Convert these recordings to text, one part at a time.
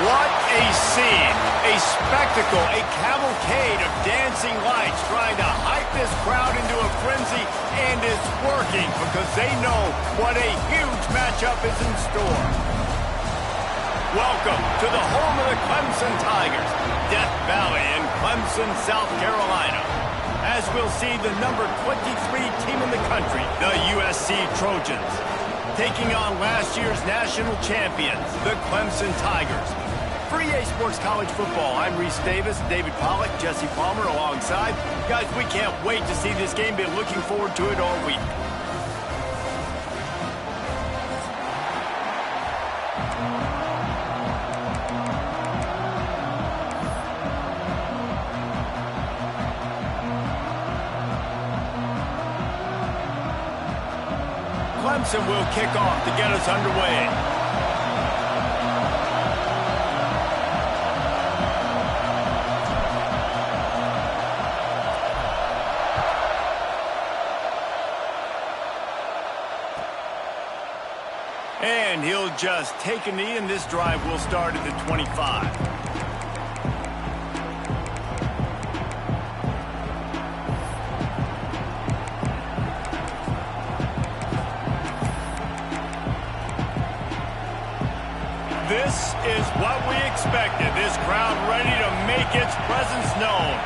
What a scene, a spectacle, a cavalcade of dancing lights trying to hype this crowd into a frenzy, and it's working because they know what a huge matchup is in store. Welcome to the home of the Clemson Tigers, Death Valley in Clemson, South Carolina. As we'll see the number 23 team in the country, the USC Trojans, taking on last year's national champions, the Clemson Tigers. For EA Sports College Football, I'm Reese Davis, David Pollack, Jesse Palmer alongside. Guys, we can't wait to see this game. Been looking forward to it all week. Clemson will kick off to get us underway. And he'll just take a knee, and this drive will start at the 25. This is what we expected. This crowd ready to make its presence known.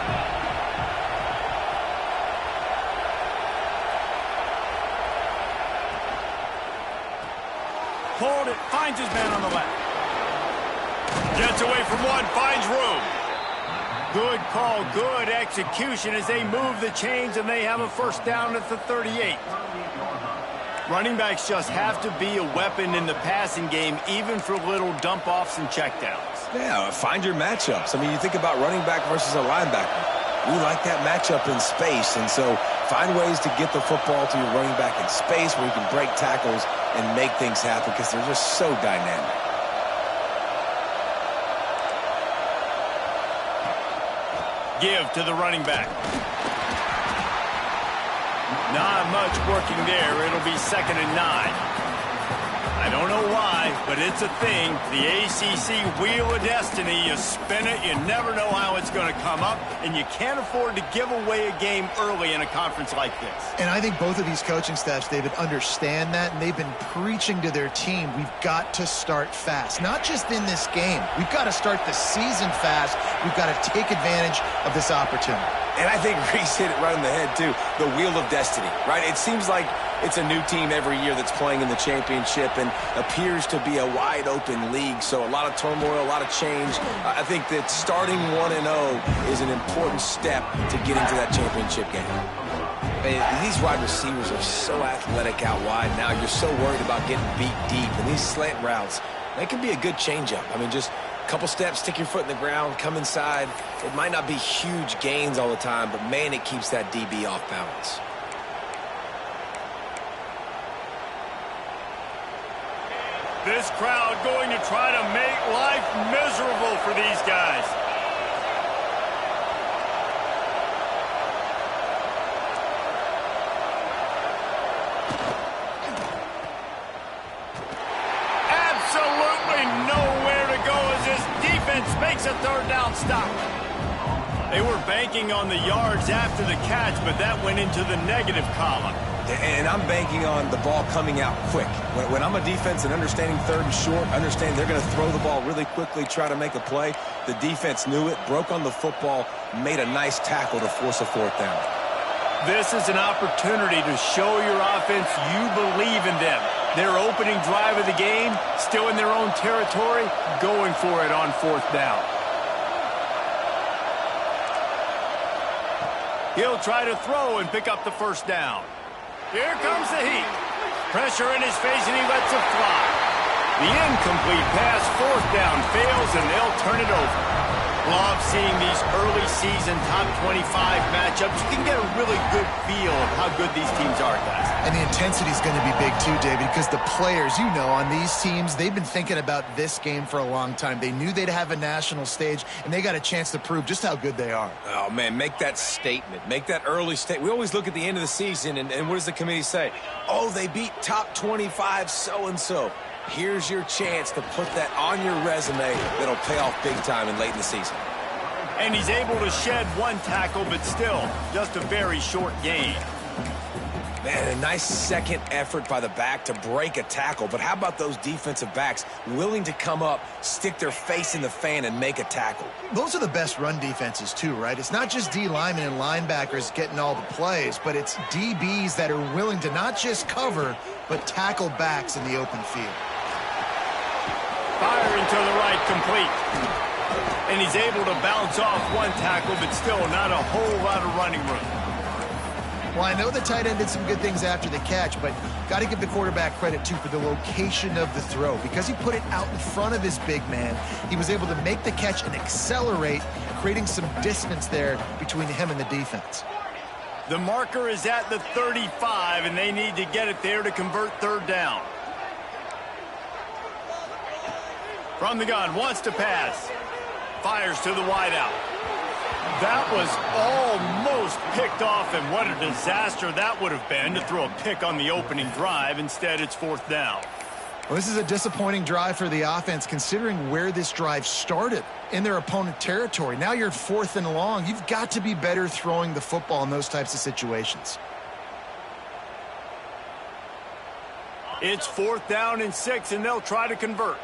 Hold it, finds his man on the left. Gets away from one, finds room. Good call, good execution as they move the chains, and they have a first down at the 38. Running backs just have to be a weapon in the passing game, even for little dump-offs and checkdowns. Yeah, find your matchups. I mean, you think about running back versus a linebacker. We like that matchup in space, and so find ways to get the football to your running back in space where you can break tackles and make things happen because they're just so dynamic. Give to the running back. Not much working there. It'll be 2nd and 9. I don't know why, but it's a thing. The ACC Wheel of Destiny, you spin it, you never know how it's going to come up, and you can't afford to give away a game early in a conference like this. And I think both of these coaching staffs, David, understand that, and they've been preaching to their team, we've got to start fast. Not just in this game. We've got to start the season fast. We've got to take advantage of this opportunity. And I think Reese hit it right on the head, too. The Wheel of Destiny, right? It seems like it's a new team every year that's playing in the championship and appears to be a wide-open league. So a lot of turmoil, a lot of change. I think that starting 1-0 is an important step to get into that championship game. These wide receivers are so athletic out wide now. You're so worried about getting beat deep. And these slant routes, they can be a good changeup. I mean, just a couple steps, stick your foot in the ground, come inside. It might not be huge gains all the time, but, man, it keeps that DB off balance. This crowd going to try to make life miserable for these guys. Absolutely nowhere to go as this defense makes a 3rd down stop. They were banking on the yards after the catch, but that went into the negative column. And I'm banking on the ball coming out quick. When I'm a defense and understanding 3rd and short, understand they're going to throw the ball really quickly, try to make a play. The defense knew it, broke on the football, made a nice tackle to force a 4th down. This is an opportunity to show your offense you believe in them. Their opening drive of the game, still in their own territory, going for it on 4th down. He'll try to throw and pick up the 1st down. Here comes the heat. Pressure in his face, and he lets it fly. The incomplete pass, 4th down, fails, and they'll turn it over. Love seeing these early season top 25 matchups. You can get a really good feel of how good these teams are, guys. And the intensity is going to be big too, David, because the players, you know, on these teams, they've been thinking about this game for a long time. They knew they'd have a national stage, and they got a chance to prove just how good they are. Oh, man, make that statement. Make that early statement. We always look at the end of the season, and what does the committee say? Oh, they beat top 25 so-and-so. Here's your chance to put that on your resume that'll pay off big time and late in the season. And he's able to shed 1 tackle, but still, just a very short gain. Man, a nice second effort by the back to break a tackle. But how about those defensive backs willing to come up, stick their face in the fan, and make a tackle? Those are the best run defenses too, right? It's not just D linemen and linebackers getting all the plays, but it's DBs that are willing to not just cover, but tackle backs in the open field. Firing to the right, complete. And he's able to bounce off 1 tackle, but still not a whole lot of running room. Well, I know the tight end did some good things after the catch, but got to give the quarterback credit, too, for the location of the throw. Because he put it out in front of his big man, he was able to make the catch and accelerate, creating some distance there between him and the defense. The marker is at the 35, and they need to get it there to convert 3rd down. From the gun, wants to pass. Fires to the wideout. That was almost picked off, and what a disaster that would have been to throw a pick on the opening drive. Instead, it's 4th down. Well, this is a disappointing drive for the offense, considering where this drive started, in their opponent territory. Now you're 4th and long. You've got to be better throwing the football in those types of situations. It's 4th down and 6, and they'll try to convert.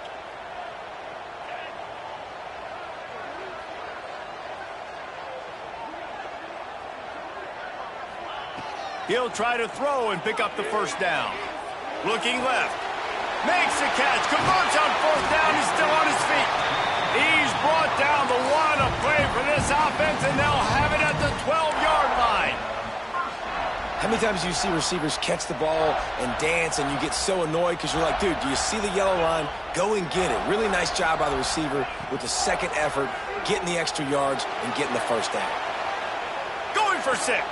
He'll try to throw and pick up the 1st down. Looking left. Makes the catch. Converts on 4th down. He's still on his feet. He's brought down the one of play for this offense, and they'll have it at the 12-yard line. How many times do you see receivers catch the ball and dance, and you get so annoyed because you're like, dude, do you see the yellow line? Go and get it. Really nice job by the receiver with the second effort, getting the extra yards and getting the 1st down. Going for 6.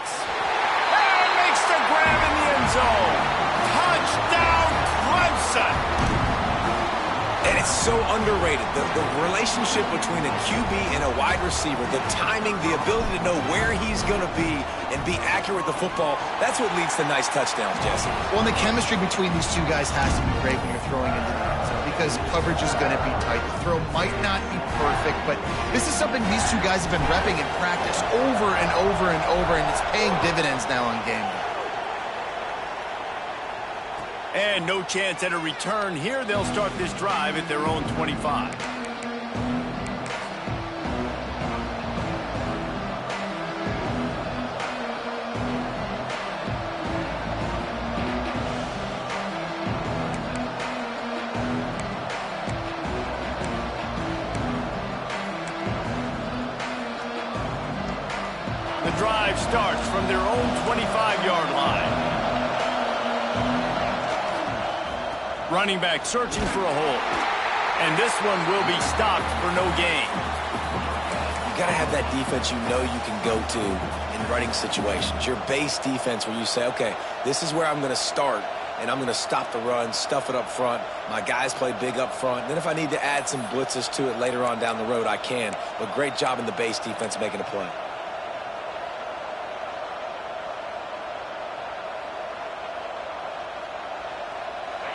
The grab in the end zone. Touchdown, Clemson. And it's so underrated. The relationship between a QB and a wide receiver, the timing, the ability to know where he's going to be and be accurate with the football, that's what leads to nice touchdowns, Jesse. Well, and the chemistry between these two guys has to be great when you're throwing into the end zone because coverage is going to be tight. The throw might not be perfect, but this is something these two guys have been repping in practice over and over and over, and it's paying dividends now on game day. And no chance at a return here. They'll start this drive at their own 25. The drive starts from their own 25-yard line. Running back searching for a hole. And this one will be stopped for no gain. You got to have that defense you know you can go to in running situations. Your base defense where you say, okay, this is where I'm going to start, and I'm going to stop the run, stuff it up front. My guys play big up front. Then if I need to add some blitzes to it later on down the road, I can. But great job in the base defense making a play.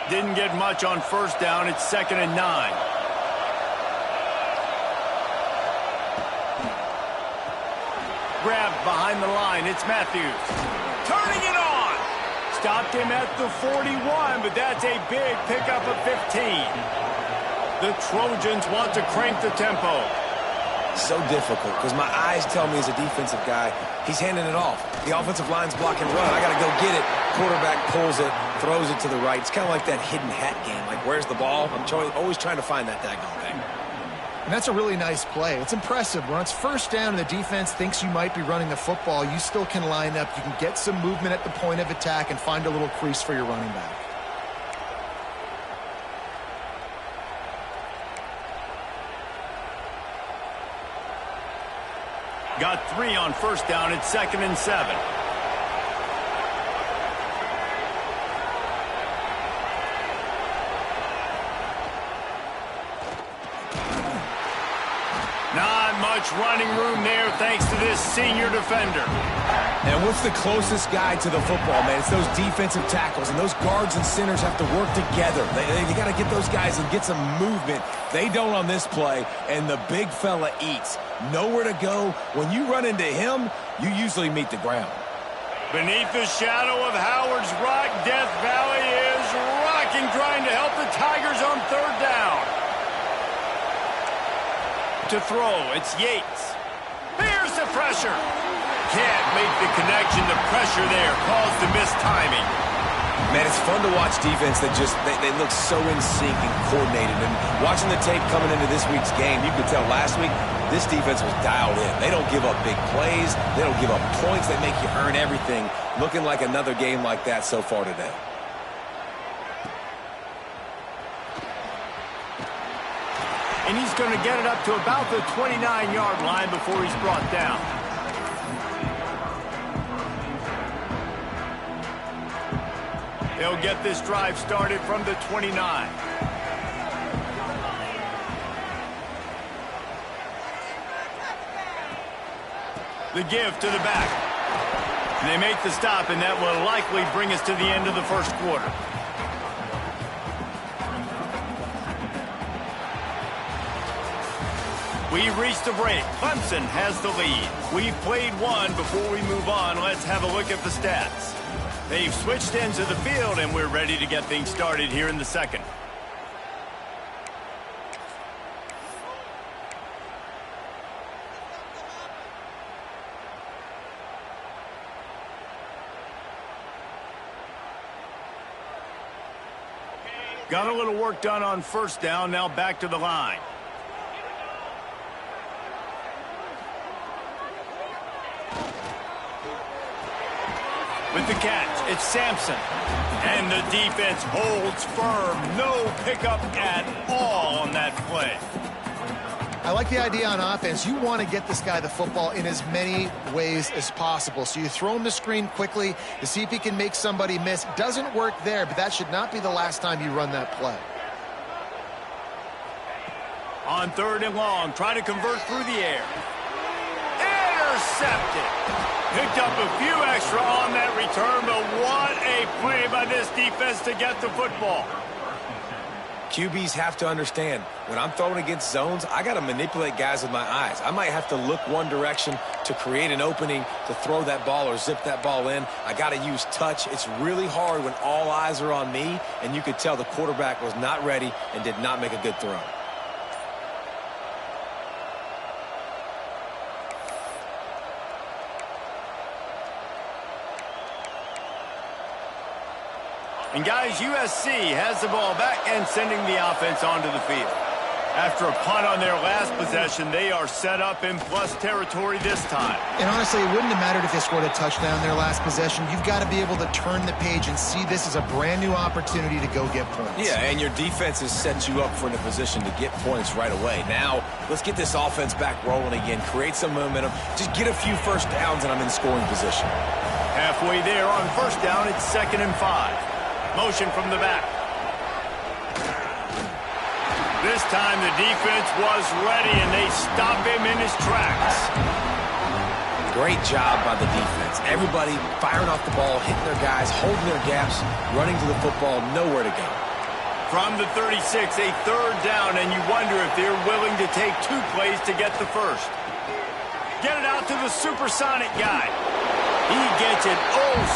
Didn't get much on 1st down. It's 2nd and 9. Grabbed behind the line. It's Matthews. Turning it on. Stopped him at the 41, but that's a big pickup of 15. The Trojans want to crank the tempo. So difficult because my eyes tell me as a defensive guy, he's handing it off. The offensive line's blocking run. I got to go get it. Quarterback pulls it, throws it to the right. It's kind of like that hidden hat game. Like, where's the ball? I'm always trying to find that daggone thing. And that's a really nice play. It's impressive. When it's first down and the defense thinks you might be running the football, you still can line up. You can get some movement at the point of attack and find a little crease for your running back. Got 3 on first down. It's 2nd and 7. Not much running room there thanks to this senior defender. And what's the closest guy to the football, man? It's those defensive tackles, and those guards and centers have to work together. They got to get those guys and get some movement. They don't on this play, and the big fella eats. Nowhere to go. When you run into him, you usually meet the ground. Beneath the shadow of Howard's Rock, Death Valley is rocking, trying to help the Tigers on 3rd down. To throw, it's Yates. Here's the pressure. Can't make the connection. The pressure there caused the missed timing. Man, it's fun to watch defense that just, they look so in sync and coordinated. And watching the tape coming into this week's game, you could tell last week this defense was dialed in. They don't give up big plays. They don't give up points. They make you earn everything. Looking like another game like that so far today. And he's going to get it up to about the 29-yard line before he's brought down. They'll get this drive started from the 29. The give to the back. And they make the stop, and that will likely bring us to the end of the first quarter. We've reached the break. Clemson has the lead. We've played one. Before we move on, let's have a look at the stats. They've switched ends of the field, and we're ready to get things started here in the second. Got a little work done on first down. Now back to the line. With the catch, it's Sampson. And the defense holds firm. No pickup at all on that play. I like the idea on offense. You want to get this guy the football in as many ways as possible. So you throw him the screen quickly to see if he can make somebody miss. Doesn't work there, but that should not be the last time you run that play. On 3rd and long, trying to convert through the air. Intercepted. Picked up a few extra on that return, but what a play by this defense to get the football. QBs have to understand, when I'm throwing against zones, I got to manipulate guys with my eyes. I might have to look one direction to create an opening to throw that ball or zip that ball in. I got to use touch. It's really hard when all eyes are on me, and you could tell the quarterback was not ready and did not make a good throw. And guys, USC has the ball back and sending the offense onto the field. After a punt on their last possession, they are set up in plus territory this time. And honestly, it wouldn't have mattered if they scored a touchdown their last possession. You've got to be able to turn the page and see this as a brand new opportunity to go get points. Yeah, and your defense has set you up for in a position to get points right away. Now, let's get this offense back rolling again, create some momentum, just get a few first downs, and I'm in scoring position. Halfway there on first down, it's 2nd and 5. Motion from the back. This time the defense was ready, and they stop him in his tracks. Great job by the defense. Everybody firing off the ball, hitting their guys, holding their gaps, running to the football, nowhere to go. From the 36, a 3rd down, and you wonder if they're willing to take 2 plays to get the first. Get it out to the supersonic guy. He gets it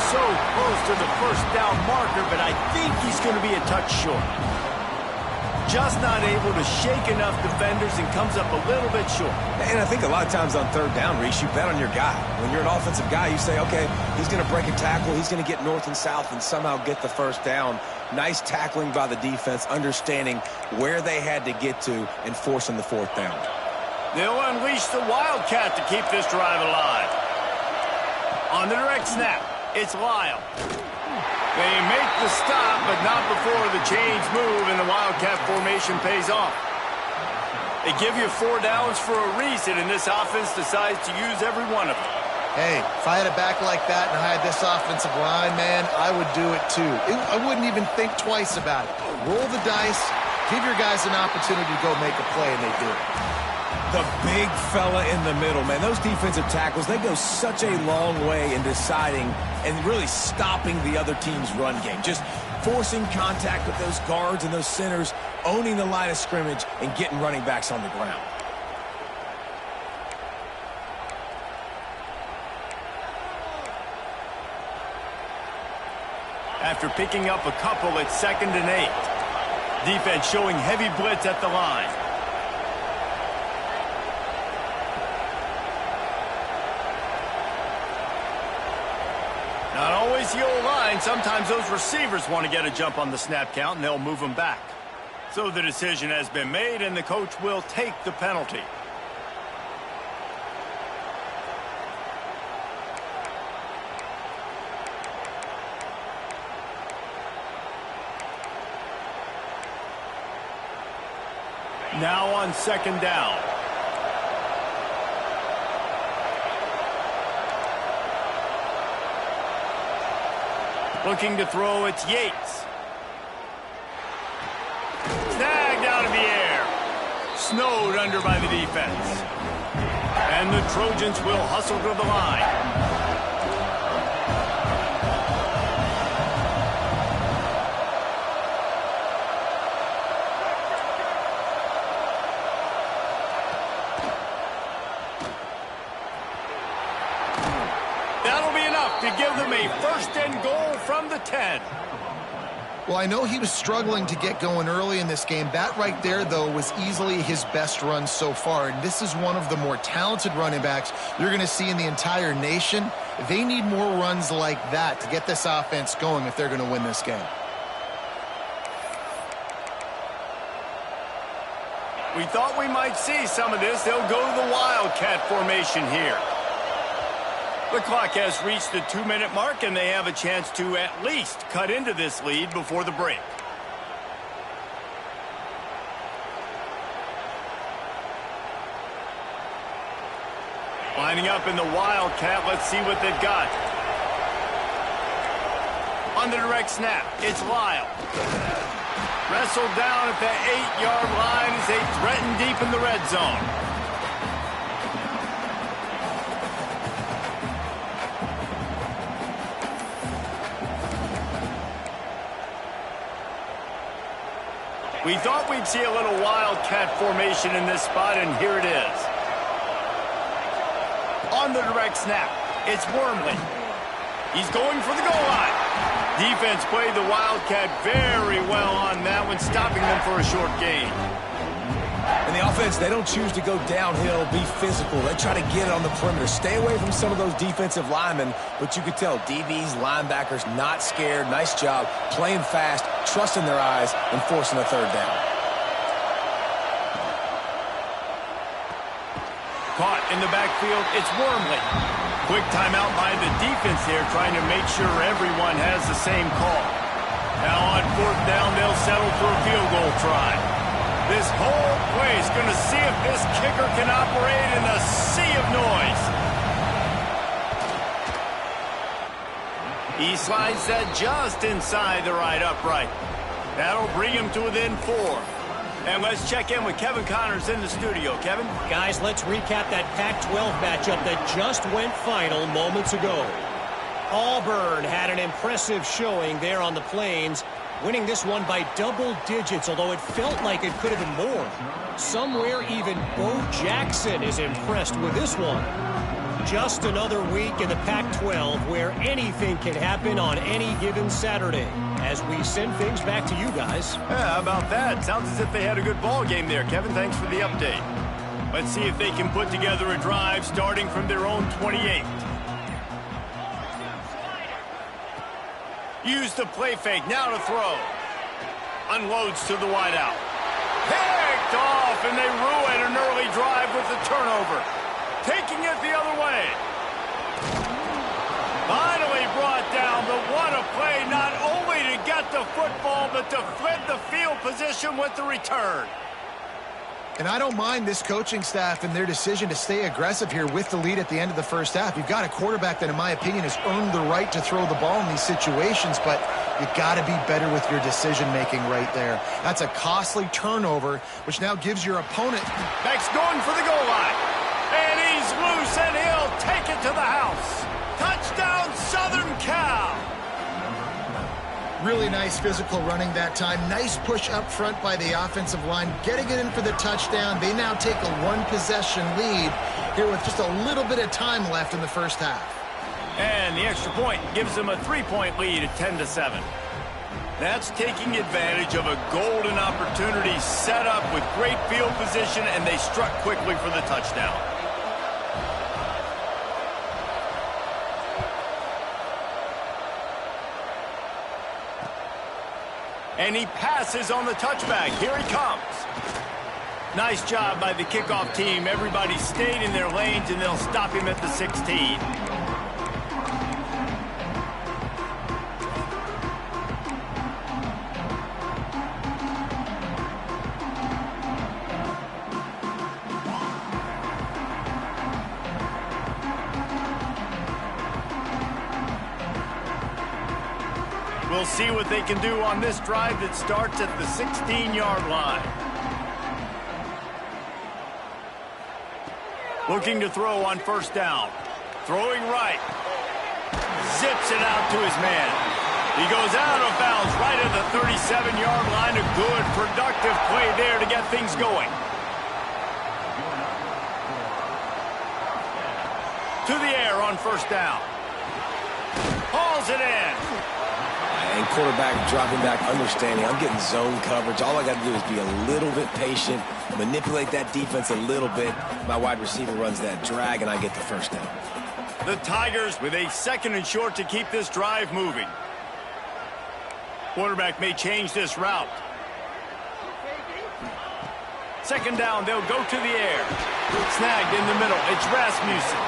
so close to the first down marker, but I think he's going to be a touch short. Just not able to shake enough defenders and comes up a little bit short. And I think a lot of times on third down, Reese, you bet on your guy. When you're an offensive guy, you say, okay, he's going to break a tackle, he's going to get north and south and somehow get the first down. Nice tackling by the defense, understanding where they had to get to and forcing the fourth down. They'll unleash the Wildcat to keep this drive alive. On the direct snap, it's Lyle. They make the stop, but not before the chains move and the Wildcat formation pays off. They give you 4 downs for a reason, and this offense decides to use every one of them. Hey, if I had a back like that and I had this offensive line, man, I would do it too. I wouldn't even think twice about it. Roll the dice, give your guys an opportunity to go make a play, and they do it. The big fella in the middle, man. Those defensive tackles, they go such a long way in deciding and really stopping the other team's run game. Just forcing contact with those guards and those centers, owning the line of scrimmage, and getting running backs on the ground. After picking up a couple, it's 2nd and 8. Defense showing heavy blitz at the line. Not always the old line. Sometimes those receivers want to get a jump on the snap count, and they'll move them back. So the decision has been made, and the coach will take the penalty. Now on 2nd down. Looking to throw, it's Yates. Snagged out of the air. Snowed under by the defense. And the Trojans will hustle to the line. To give them a 1st and goal from the 10. Well, I know he was struggling to get going early in this game. That right there, though, was easily his best run so far. And this is one of the more talented running backs you're going to see in the entire nation. They need more runs like that to get this offense going if they're going to win this game. We thought we might see some of this. They'll go to the Wildcat formation here. The clock has reached the 2-minute mark, and they have a chance to at least cut into this lead before the break. Lining up in the Wildcat, let's see what they've got. On the direct snap, it's Lyle. Wrestled down at the 8-yard line as they threaten deep in the red zone. We thought we'd see a little Wildcat formation in this spot, and here it is. On the direct snap, it's Wormley. He's going for the goal line. Defense played the Wildcat very well on that one, stopping them for a short gain. And the offense, they don't choose to go downhill, be physical. They try to get it on the perimeter. Stay away from some of those defensive linemen, but you could tell DBs, linebackers, not scared. Nice job playing fast, trusting their eyes, and forcing a 3rd down. Caught in the backfield, it's Wormley. Quick timeout by the defense here, trying to make sure everyone has the same call. Now on 4th down, they'll settle for a field goal try. This whole place going to see if this kicker can operate in a sea of noise. He slides that just inside the right upright. That'll bring him to within 4. And let's check in with Kevin Connors in the studio. Kevin? Guys, let's recap that Pac-12 matchup that just went final moments ago. Auburn had an impressive showing there on the Plains, winning this one by double digits, although it felt like it could have been more. Somewhere even Bo Jackson is impressed with this one. Just another week in the Pac-12 where anything can happen on any given Saturday. As we send things back to you guys. Yeah, how about that? Sounds as if they had a good ball game there. Kevin, thanks for the update. Let's see if they can put together a drive starting from their own 28. Use the play fake. Now to throw. Unloads to the wideout. Picked off, and they ruin an early drive with the turnover. Taking it the other way. Finally brought down, but what a play, not only to get the football, but to flip the field position with the return. And I don't mind this coaching staff and their decision to stay aggressive here with the lead at the end of the first half. You've got a quarterback that, in my opinion, has earned the right to throw the ball in these situations, but you've got to be better with your decision-making right there. That's a costly turnover, which now gives your opponent... Beck's going for the goal line. And he's loose, and he'll take it to the house. Touchdown, Southern Cal. Really nice physical running that time. Nice push up front by the offensive line. Getting it in for the touchdown. They now take a one-possession lead here with just a little bit of time left in the first half. And the extra point gives them a 3-point lead at 10-7. That's taking advantage of a golden opportunity set up with great field position, and they struck quickly for the touchdown. And he passes on the touchback. Here he comes. Nice job by the kickoff team. Everybody stayed in their lanes, and they'll stop him at the 16. We'll see what they can do on this drive that starts at the 16-yard line. Looking to throw on first down. Throwing right. Zips it out to his man. He goes out of bounds right at the 37-yard line. A good, productive play there to get things going. To the air on first down. Hauls it in. And quarterback dropping back, understanding I'm getting zone coverage. All I got to do is be a little bit patient, manipulate that defense a little bit. My wide receiver runs that drag, and I get the first down. The Tigers with a 2nd and short to keep this drive moving. Quarterback may change this route. 2nd down, they'll go to the air. Snagged in the middle. It's Rasmussen.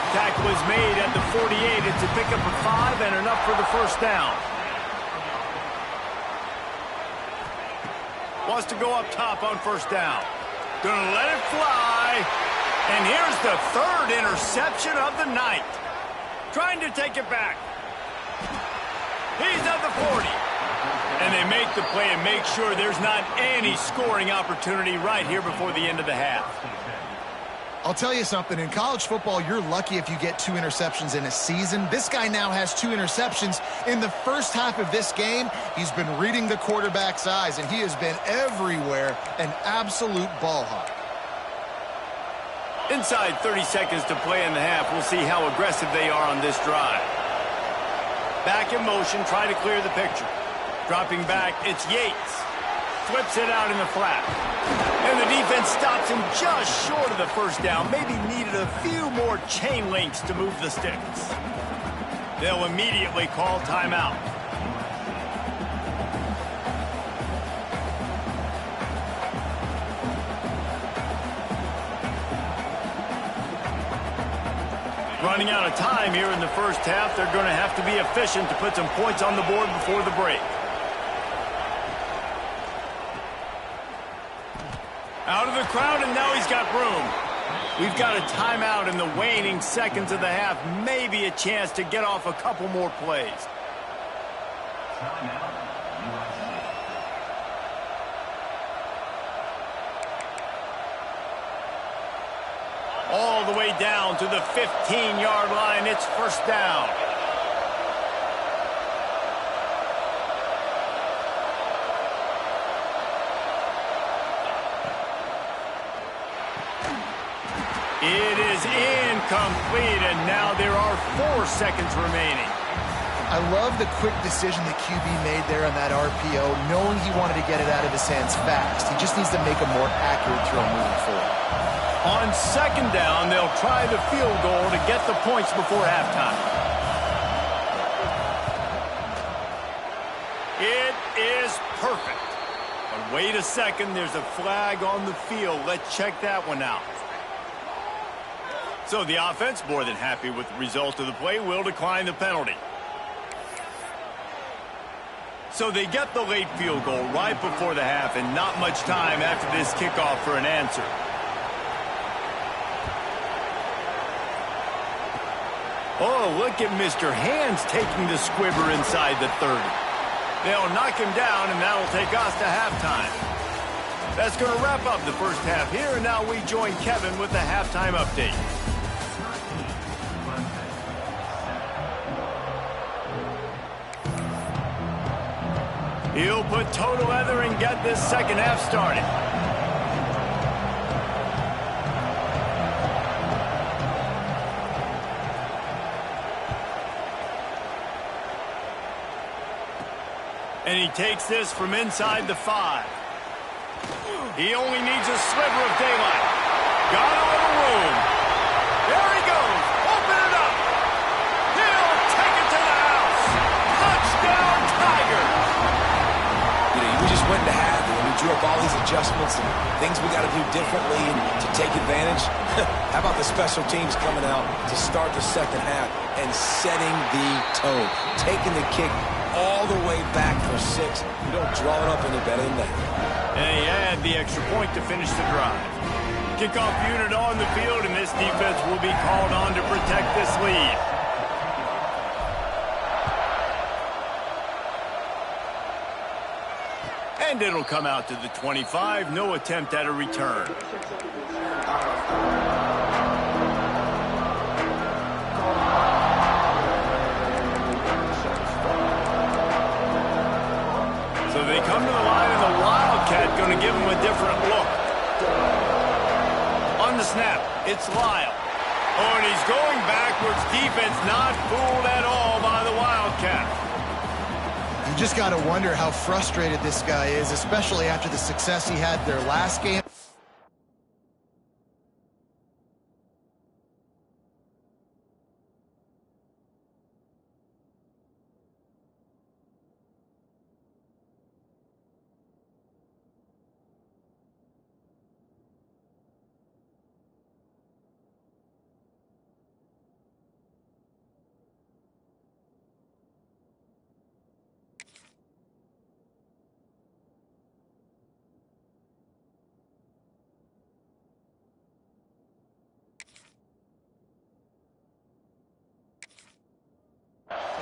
Tackle is made at the 48. It's a pickup of 5 and enough for the first down. Wants to go up top on first down. Gonna let it fly. And here's the 3rd interception of the night. Trying to take it back. He's at the 40. And they make the play and make sure there's not any scoring opportunity right here before the end of the half. I'll tell you something, in college football, you're lucky if you get 2 interceptions in a season. This guy now has 2 interceptions. In the first half of this game, he's been reading the quarterback's eyes, and he has been everywhere, an absolute ball hawk. Inside 30 seconds to play in the half. We'll see how aggressive they are on this drive. Back in motion, try to clear the picture. Dropping back, it's Yates. Flips it out in the flat. And the defense stops him just short of the first down. Maybe needed a few more chain links to move the sticks. They'll immediately call timeout. Running out of time here in the first half. They're going to have to be efficient to put some points on the board before the break. Out of the crowd, and now he's got room. We've got a timeout in the waning seconds of the half. Maybe a chance to get off a couple more plays. All the way down to the 15-yard line. It's first down. It is Incomplete, and now there are 4 seconds remaining. I love the quick decision the QB made there on that RPO, knowing he wanted to get it out of his hands fast. He just needs to make a more accurate throw moving forward. On 2nd down, they'll try the field goal to get the points before halftime. It is perfect. But wait a second, there's a flag on the field. Let's check that one out. So the offense, more than happy with the result of the play, will decline the penalty. So they get the late field goal right before the half, and not much time after this kickoff for an answer. Oh, look at Mr. Hands taking the squibber inside the 30. They'll knock him down, and that'll take us to halftime. That's going to wrap up the first half here, and now we join Kevin with the halftime update. He'll put toe to leather and get this second half started. And he takes this from inside the 5. He only needs a sliver of daylight. Got a little room. There he goes. Open it up. He'll take it to the house. Touchdown, Tigers. We just went to half, and we drew up all these adjustments and things we got to do differently and to take advantage. How about the special teams coming out to start the second half and setting the tone, taking the kick all the way back for 6. You don't draw it up any better than that. And he had the extra point to finish the drive. Kickoff unit on the field, and this defense will be called on to protect this lead. And it'll come out to the 25. No attempt at a return. So they come to the line, and the Wildcat going to give them a different look. On the snap, it's Lyle. Oh, and he's going backwards. Defense not fooled at all by the Wildcat. You just got to wonder how frustrated this guy is, especially after the success he had their last game.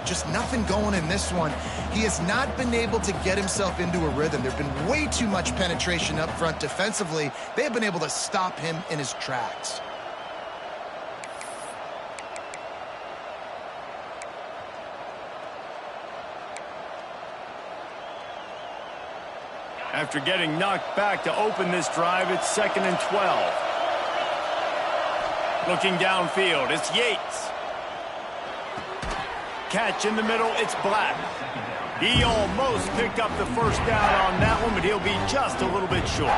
Just nothing going in this one. He has not been able to get himself into a rhythm. There's been way too much penetration up front defensively. They have been able to stop him in his tracks. After getting knocked back to open this drive, it's 2nd and 12. Looking downfield, it's Yates. Catch in the middle, it's Black. He almost picked up the first down on that one, but he'll be just a little bit short.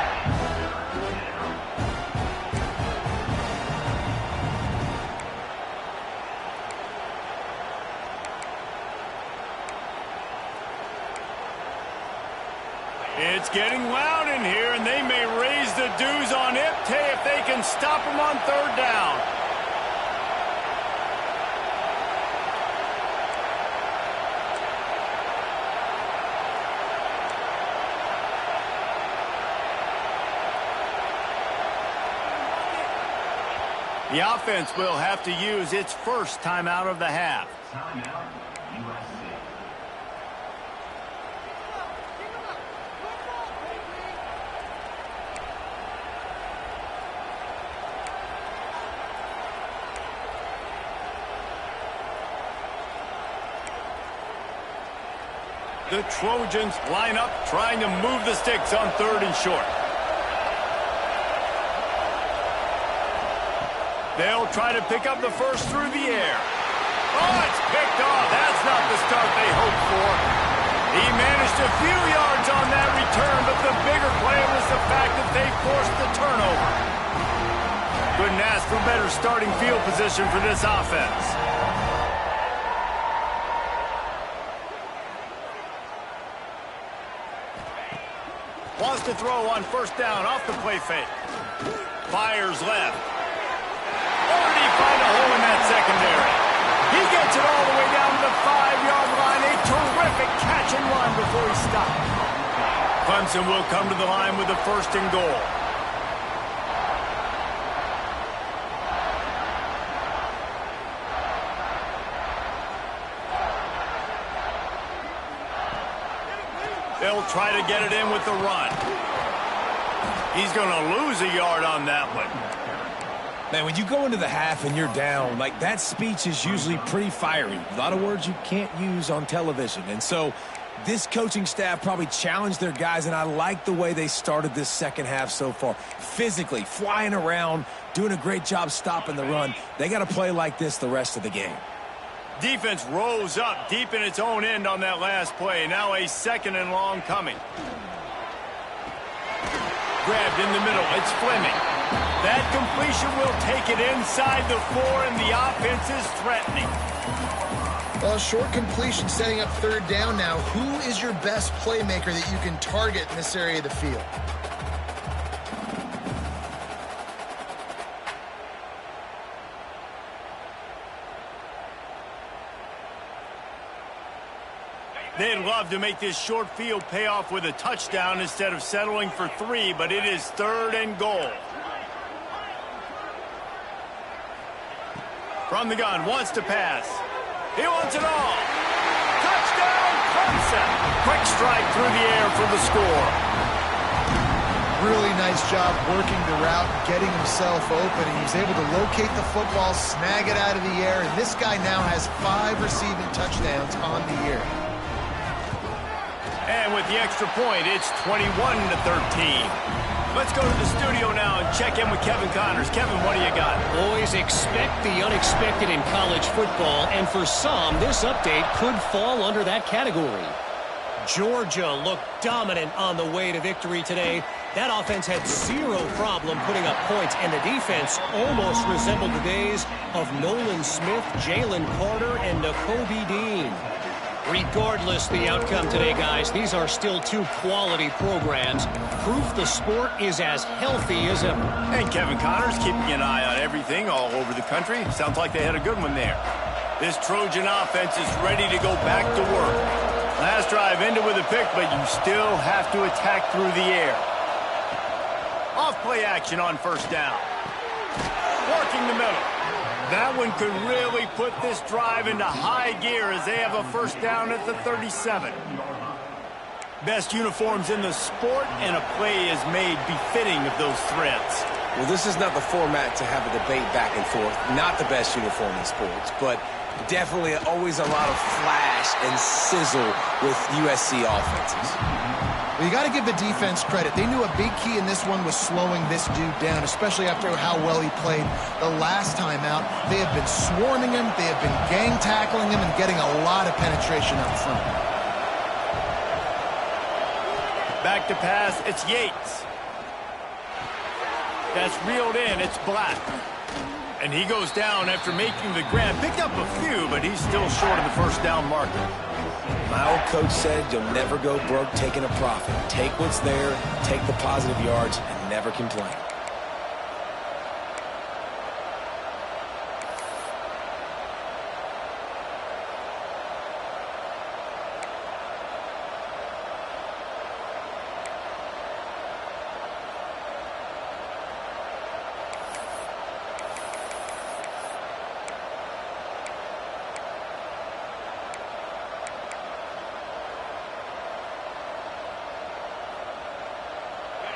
It's getting loud in here, and they may raise the dues on Iptay if they can stop him on 3rd down. The offense will have to use its first timeout of the half. Timeout, USC. The Trojans line up, trying to move the sticks on 3rd and short. They'll try to pick up the first through the air. Oh, it's picked off. That's not the start they hoped for. He managed a few yards on that return, but the bigger play was the fact that they forced the turnover. Couldn't ask for better starting field position for this offense. Wants to throw on first down off the play fake. Fires left. Or did he find a hole in that secondary? He gets it all the way down to the 5-yard line. A terrific catch and run before he stopped. Clemson will come to the line with a 1st and goal. They'll try to get it in with the run. He's going to lose a yard on that one. Man, when you go into the half and you're down, like, that speech is usually pretty fiery. A lot of words you can't use on television. And so this coaching staff probably challenged their guys, and I like the way they started this second half so far. Physically, flying around, doing a great job stopping the run. They got to play like this the rest of the game. Defense rose up deep in its own end on that last play. Now a 2nd and long coming. Grabbed in the middle. It's Fleming. That completion will take it inside the 4, and the offense is threatening. Well, short completion setting up 3rd down now. Who is your best playmaker that you can target in this area of the field? They'd love to make this short field pay off with a touchdown instead of settling for 3, but it is 3rd and goal. From the gun, wants to pass. He wants it all. Touchdown, Clemson. Quick strike through the air for the score. Really nice job working the route, getting himself open, and he was able to locate the football, snag it out of the air, and this guy now has 5 receiving touchdowns on the year. And with the extra point, it's 21-13. Let's go to the studio now and check in with Kevin Connors. Kevin, what do you got? Always expect the unexpected in college football, and for some, this update could fall under that category. Georgia looked dominant on the way to victory today. That offense had 0 problem putting up points, and the defense almost resembled the days of Nolan Smith, Jalen Carter, and Nakobe Dean. Regardless the outcome today, guys, these are still 2 quality programs. Proof the sport is as healthy as ever. And Kevin Connors keeping an eye on everything all over the country. Sounds like they had a good one there. This Trojan offense is ready to go back to work. Last drive ended with a pick, but you still have to attack through the air. Off play action on first down. Working the middle. That one could really put this drive into high gear as they have a first down at the 37. Best uniforms in the sport, and a play is made befitting of those threats. Well, this is not the format to have a debate back and forth. Not the best uniform in sports, but definitely always a lot of flash and sizzle with USC offenses. Well, you got to give the defense credit. They knew a big key in this one was slowing this dude down, especially after how well he played the last time out. They have been swarming him, they have been gang tackling him, and getting a lot of penetration up front. Back to pass, it's Yates. That's reeled in, it's Black. And he goes down after making the grab. Picked up a few, but he's still short of the first down marker. My old coach said you'll never go broke taking a profit. Take what's there, take the positive yards, and never complain.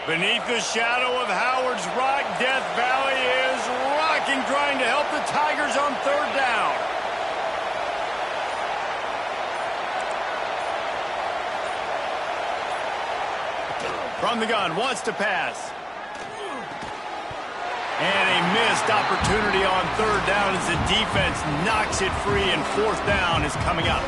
Beneath the shadow of Howard's Rock, Death Valley is rocking, trying to help the Tigers on third down. From the gun, wants to pass. And a missed opportunity on third down as the defense knocks it free, and fourth down is coming up.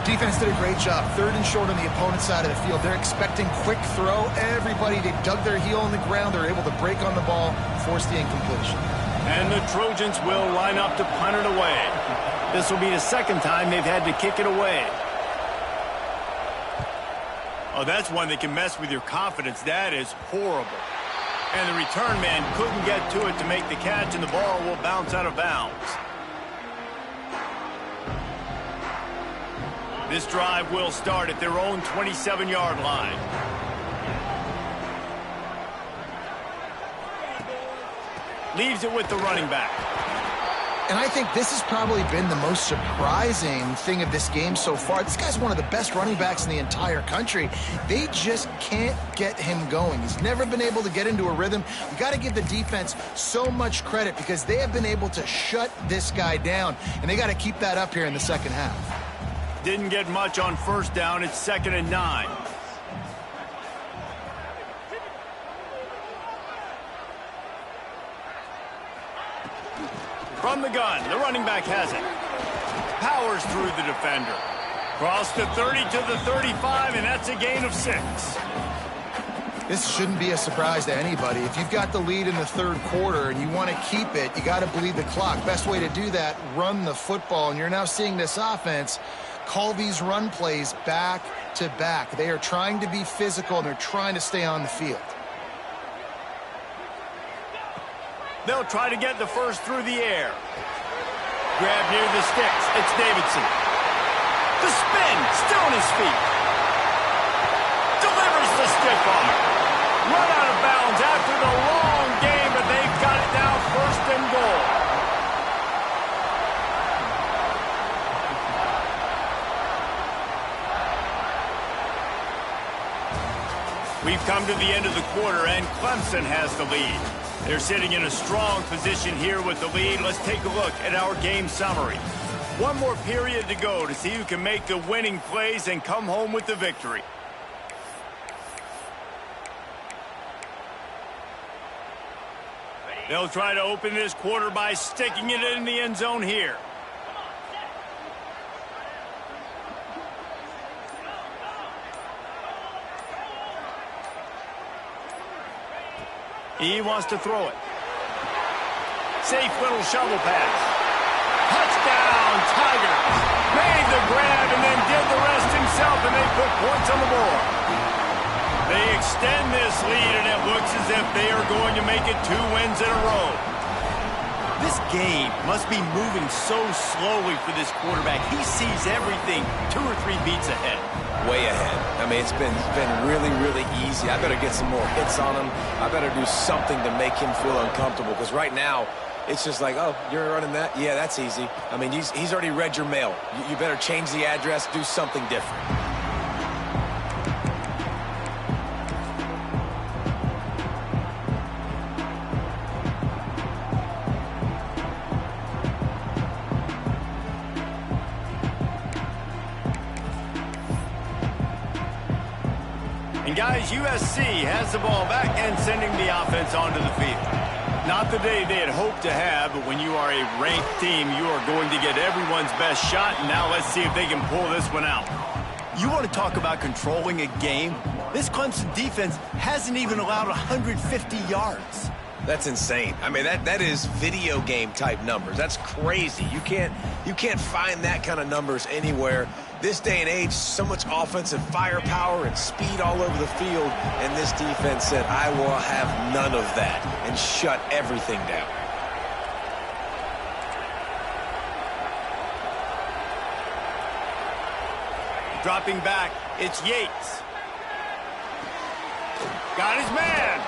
Defense did a great job. Third and short on the opponent's side of the field. They're expecting quick throw. Everybody, they dug their heel in the ground. They're able to break on the ball, force the incompletion. And the Trojans will line up to punt it away. This will be the second time they've had to kick it away. Oh, that's one that can mess with your confidence. That is horrible. And the return man couldn't get to it to make the catch, and the ball will bounce out of bounds. This drive will start at their own 27-yard line. Leaves it with the running back. And I think this has probably been the most surprising thing of this game so far. This guy's one of the best running backs in the entire country. They just can't get him going. He's never been able to get into a rhythm. You got to give the defense so much credit because they have been able to shut this guy down, and they got to keep that up here in the second half. Didn't get much on first down. It's 2nd and 9. From the gun, the running back has it. Powers through the defender. Cross the 30 to the 35, and that's a gain of 6. This shouldn't be a surprise to anybody. If you've got the lead in the third quarter and you want to keep it, you got to bleed the clock. Best way to do that, run the football. And you're now seeing this offense call these run plays back to back. They are trying to be physical, and they're trying to stay on the field. They'll try to get the first through the air. Grab near the sticks. It's Davidson. The spin, still on his feet. Delivers the stiff arm. Run out of bounds after the long game, but they've got it now, 1st and goal. We've come to the end of the quarter, and Clemson has the lead. They're sitting in a strong position here with the lead. Let's take a look at our game summary. One more period to go to see who can make the winning plays and come home with the victory. They'll try to open this quarter by sticking it in the end zone here. He wants to throw it. Safe little shovel pass. Touchdown, Tigers. Made the grab and then did the rest himself, and they put points on the board. They extend this lead, and it looks as if they are going to make it 2 wins in a row. This game must be moving so slowly for this quarterback. He sees everything 2 or 3 beats ahead. Way ahead. I mean, it's been really, really easy. I better get some more hits on him. I better do something to make him feel uncomfortable, because right now, it's just like, oh, you're running that? Yeah, that's easy. I mean, he's already read your mail. You better change the address, do something different. And guys, USC has the ball back and sending the offense onto the field. Not the day they had hoped to have, but when you are a ranked team, you are going to get everyone's best shot, and now let's see if they can pull this one out. You want to talk about controlling a game? This Clemson defense hasn't even allowed 150 yards. That's insane. I mean, that is video game type numbers. That's crazy. You can't find that kind of numbers anywhere. This day and age, so much offensive firepower and speed all over the field, and this defense said, I will have none of that, and shut everything down. Dropping back, it's Yates. Got his man.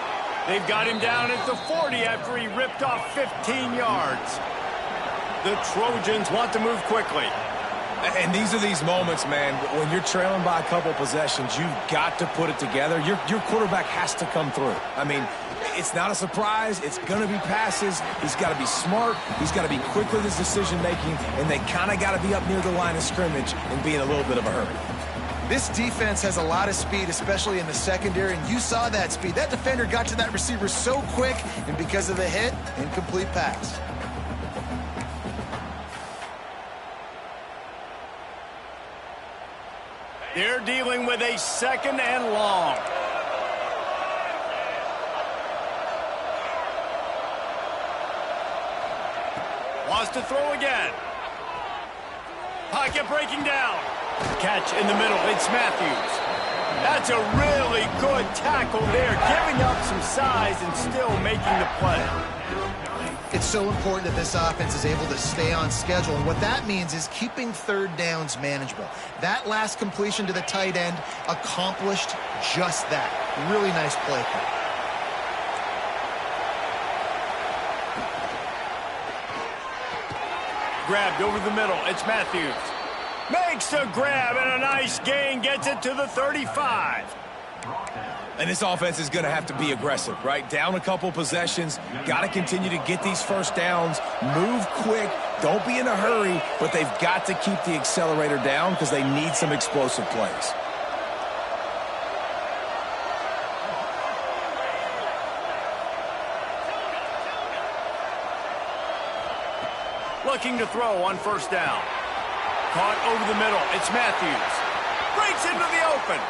They've got him down at the 40 after he ripped off 15 yards. The Trojans want to move quickly. And these are these moments, man, when you're trailing by a couple possessions, you've got to put it together. Your quarterback has to come through. I mean, it's not a surprise. It's going to be passes. He's got to be smart. He's got to be quick with his decision-making, and they kind of got to be up near the line of scrimmage and be in a little bit of a hurry. This defense has a lot of speed, especially in the secondary, and you saw that speed. That defender got to that receiver so quick, and because of the hit, incomplete pass. They're dealing with a 2nd and long. Wants to throw again. Pocket breaking down. Catch in the middle. It's Matthews. That's a really good tackle there, giving up some size and still making the play. It's so important that this offense is able to stay on schedule, and what that means is keeping 3rd downs manageable. That last completion to the tight end accomplished just that. Really nice play call. Grabbed over the middle. It's Matthews. Makes a grab and a nice gain. Gets it to the 35. And this offense is going to have to be aggressive, right? Down a couple possessions. Got to continue to get these first downs. Move quick. Don't be in a hurry. But they've got to keep the accelerator down because they need some explosive plays. Looking to throw on 1st down. Caught over the middle. It's Matthews. Breaks into the open.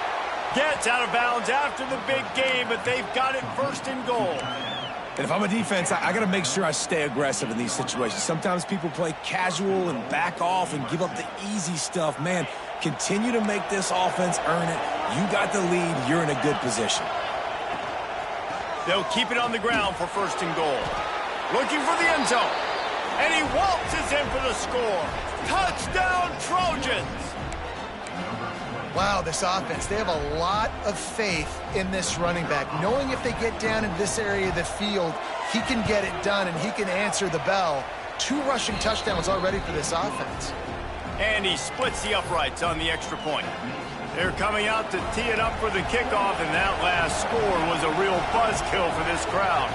Gets out of bounds after the big game, but they've got it 1st and goal. And if I'm a defense, I got to make sure I stay aggressive in these situations. Sometimes people play casual and back off and give up the easy stuff. Man, continue to make this offense earn it. You got the lead. You're in a good position. They'll keep it on the ground for 1st and goal. Looking for the end zone. And he waltzes in for the score. Touchdown, Trojans! Wow, this offense, they have a lot of faith in this running back, knowing if they get down in this area of the field, he can get it done and he can answer the bell. 2 rushing touchdowns already for this offense. And he splits the uprights on the extra point. They're coming out to tee it up for the kickoff, and that last score was a real buzzkill for this crowd.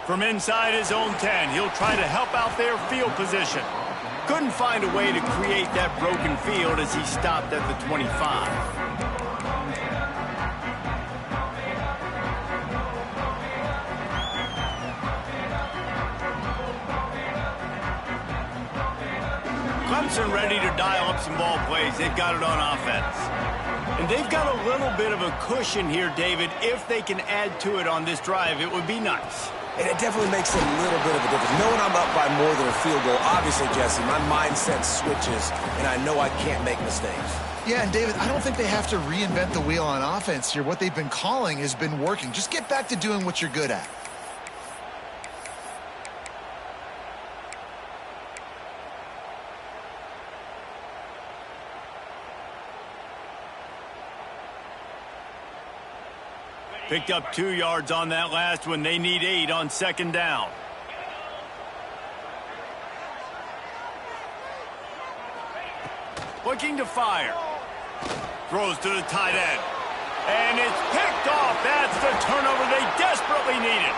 From inside his own 10, he'll try to help out their field position. Couldn't find a way to create that broken field as he stopped at the 25. Clemson ready to dial up some ball plays. They've got it on offense. And they've got a little bit of a cushion here, David. If they can add to it on this drive, it would be nice. And it definitely makes a little bit of a difference. Knowing I'm up by more than a field goal, obviously, Jesse, my mindset switches, and I know I can't make mistakes. Yeah, and David, I don't think they have to reinvent the wheel on offense here. What they've been calling has been working. Just get back to doing what you're good at. Picked up 2 yards on that last one. They need 8 on 2nd down. Looking to fire. Throws to the tight end. And it's picked off. That's the turnover they desperately needed.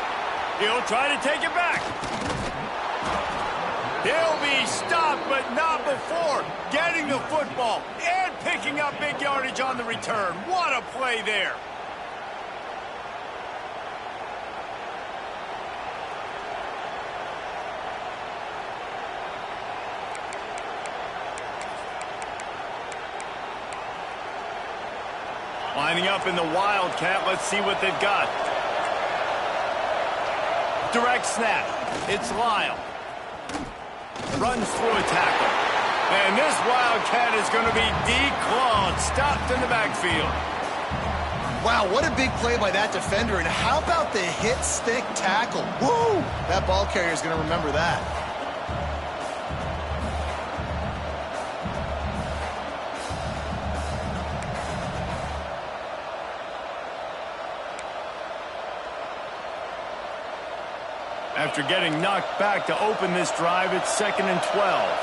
He'll try to take it back. He'll be stopped, but not before getting the football and picking up big yardage on the return. What a play there. Lining up in the Wildcat. Let's see what they've got. Direct snap. It's Lyle. Runs through a tackle. And this Wildcat is going to be declawed. Stopped in the backfield. Wow, what a big play by that defender. And how about the hit stick tackle? Woo! That ball carrier is going to remember that. After getting knocked back to open this drive, it's 2nd and 12.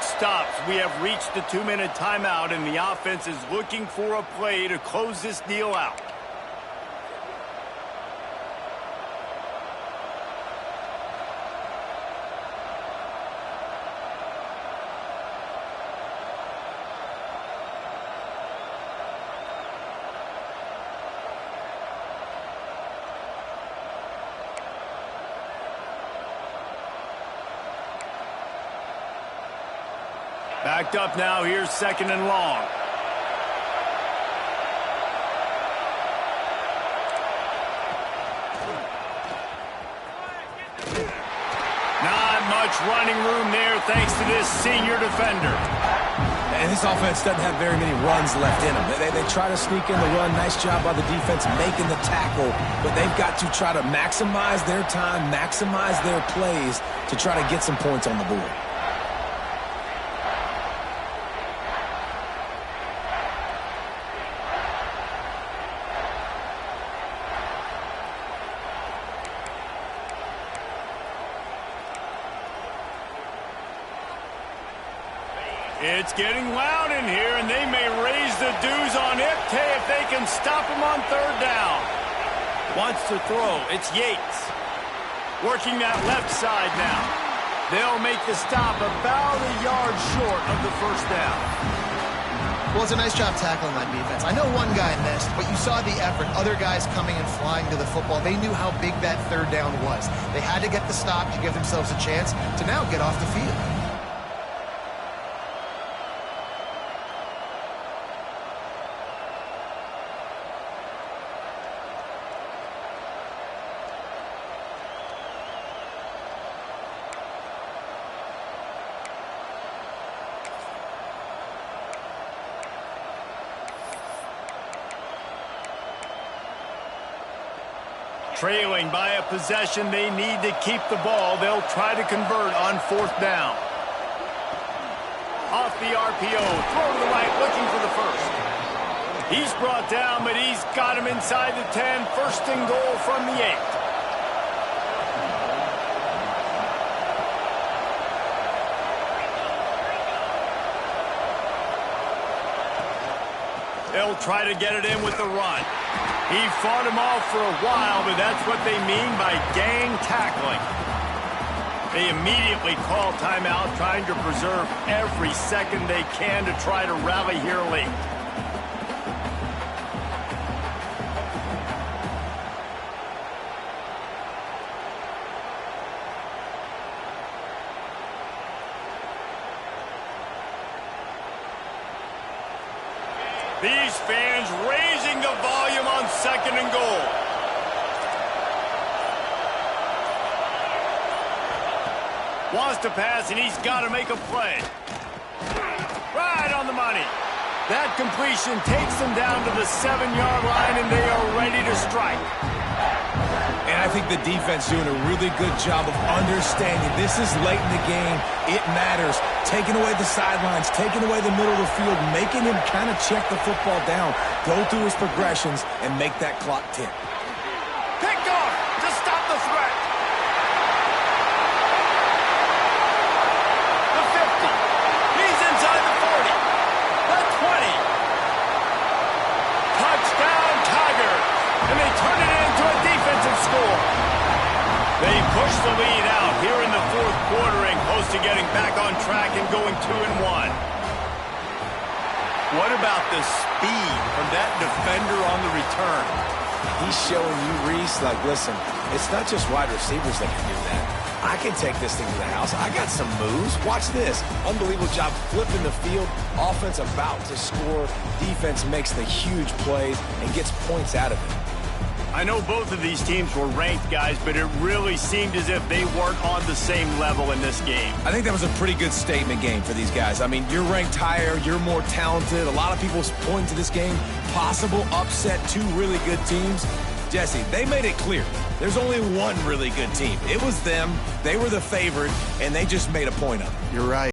clock stops. We have reached the 2-minute timeout, and the offense is looking for a play to close this deal out. Backed up now. Here's 2nd and long. Not much running room there thanks to this senior defender. And this offense doesn't have very many runs left in them. They try to sneak in the run. Nice job by the defense making the tackle. But they've got to try to maximize their time, maximize their plays to try to get some points on the board. It's getting loud in here, and they may raise the dues on Ipte if they can stop him on 3rd down. Wants to throw. It's Yates. Working that left side now. They'll make the stop about a yard short of the 1st down. Well, it's a nice job tackling that defense. I know one guy missed, but you saw the effort. Other guys coming and flying to the football. They knew how big that 3rd down was. They had to get the stop to give themselves a chance to now get off the field. Trailing by a possession, they need to keep the ball. They'll try to convert on 4th down. Off the RPO, throw to the right, looking for the 1st. He's brought down, but he's got him inside the 10. 1st and goal from the 8. They'll try to get it in with the run. He fought him off for a while, but that's what they mean by gang tackling. They immediately call timeout, trying to preserve every second they can to try to rally here late. These fans raising the volume on 2nd and goal. Wants to pass, and he's got to make a play. Right on the money. That completion takes them down to the 7-yard line, and they are ready to strike. And I think the defense doing a really good job of understanding this is late in the game. It matters. Taking away the sidelines, taking away the middle of the field, making him kind of check the football down, go through his progressions, and make that clock tick. Picked off to stop the threat. The 50. He's inside the 40. The 20. Touchdown, Tigers. And they turn it into a defensive score. They push the lead out here in the 4th quarter and close to getting back on track and going 2-1. What about the speed from that defender on the return? He's showing you, Reese, like, listen, it's not just wide receivers that can do that. I can take this thing to the house. I got some moves. Watch this. Unbelievable job flipping the field. Offense about to score. Defense makes the huge plays and gets points out of it. I know both of these teams were ranked, guys, but it really seemed as if they weren't on the same level in this game. I think that was a pretty good statement game for these guys. I mean, you're ranked higher, you're more talented. A lot of people point to this game, possible upset, 2 really good teams. Jesse, they made it clear. There's only one really good team. It was them. They were the favorite, and they just made a point of it. You're right.